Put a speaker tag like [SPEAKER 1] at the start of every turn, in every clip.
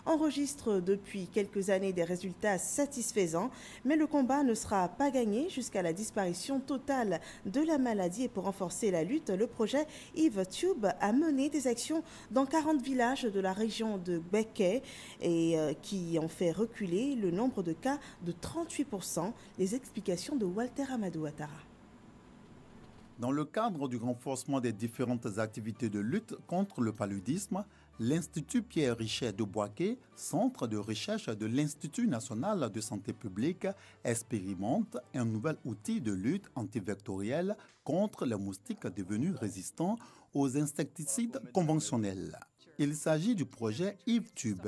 [SPEAKER 1] enregistre depuis quelques années des résultats satisfaisants, mais le combat ne sera pas gagné jusqu'à la disparition totale de la maladie. Et pour renforcer la lutte, le projet EveTube a mené des actions dans 40 villages de la région de Gbeke et qui ont fait reculer le nombre de cas de 38%. Les explications de Walter Amadou Ouattara.
[SPEAKER 2] Dans le cadre du renforcement des différentes activités de lutte contre le paludisme, l'Institut Pierre Richet de Bouaké, centre de recherche de l'Institut national de santé publique, expérimente un nouvel outil de lutte antivectorielle contre les moustiques devenus résistants aux insecticides conventionnels. Il s'agit du projet EveTube,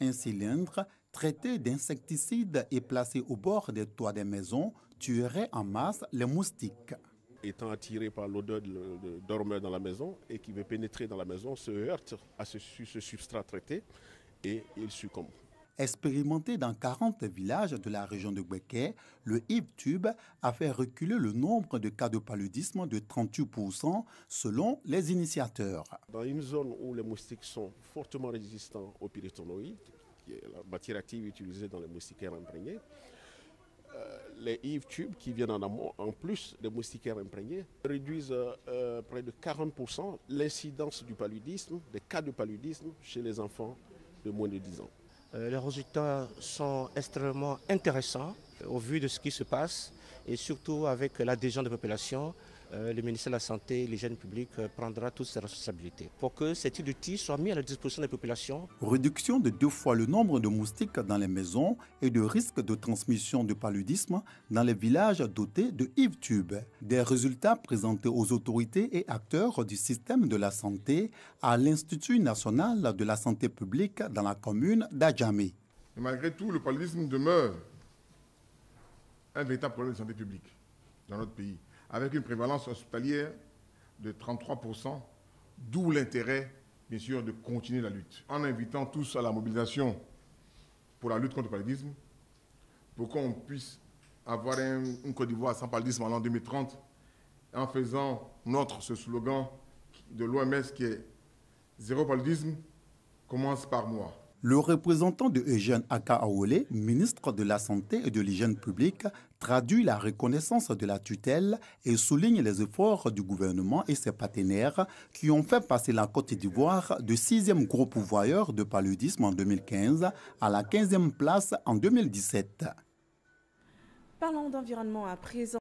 [SPEAKER 2] un cylindre traité d'insecticides et placé au bord des toits des maisons tuerait en masse les moustiques.
[SPEAKER 3] Étant attiré par l'odeur de dormeur dans la maison et qui veut pénétrer dans la maison, se heurte à ce substrat traité et il succombe.
[SPEAKER 2] Expérimenté dans 40 villages de la région de Gbeke, le EveTube a fait reculer le nombre de cas de paludisme de 38% selon les initiateurs.
[SPEAKER 3] Dans une zone où les moustiques sont fortement résistants aux pyrethroïdes, qui est la matière active utilisée dans les moustiquaires imprégnés, les EveTube qui viennent en amont, en plus des moustiquaires imprégnés, réduisent près de 40% l'incidence du paludisme, des cas de paludisme chez les enfants de moins de 10 ans.
[SPEAKER 4] Les résultats sont extrêmement intéressants au vu de ce qui se passe et surtout avec l'adhésion des populations. Le ministère de la Santé et l'hygiène publique prendra toutes ses responsabilités pour que cet outil soit mis à la disposition des populations.
[SPEAKER 2] Réduction de 2 fois le nombre de moustiques dans les maisons et de risque de transmission de paludisme dans les villages dotés de EveTube. Des résultats présentés aux autorités et acteurs du système de la santé à l'Institut national de la santé publique dans la commune d'Adjamé.
[SPEAKER 5] Malgré tout, le paludisme demeure un véritable problème de santé publique dans notre pays, avec une prévalence hospitalière de 33%, d'où l'intérêt, bien sûr, de continuer la lutte. En invitant tous à la mobilisation pour la lutte contre le paludisme, pour qu'on puisse avoir une Côte d'Ivoire sans paludisme en l'an 2030, en faisant ce slogan de l'OMS qui est « Zéro paludisme, commence par moi ».
[SPEAKER 2] Le représentant de Eugène Aka-Aolé, ministre de la Santé et de l'Hygiène publique, traduit la reconnaissance de la tutelle et souligne les efforts du gouvernement et ses partenaires qui ont fait passer la Côte d'Ivoire du 6e gros pourvoyeur de paludisme en 2015 à la 15e place en 2017.
[SPEAKER 1] Parlons d'environnement à présent.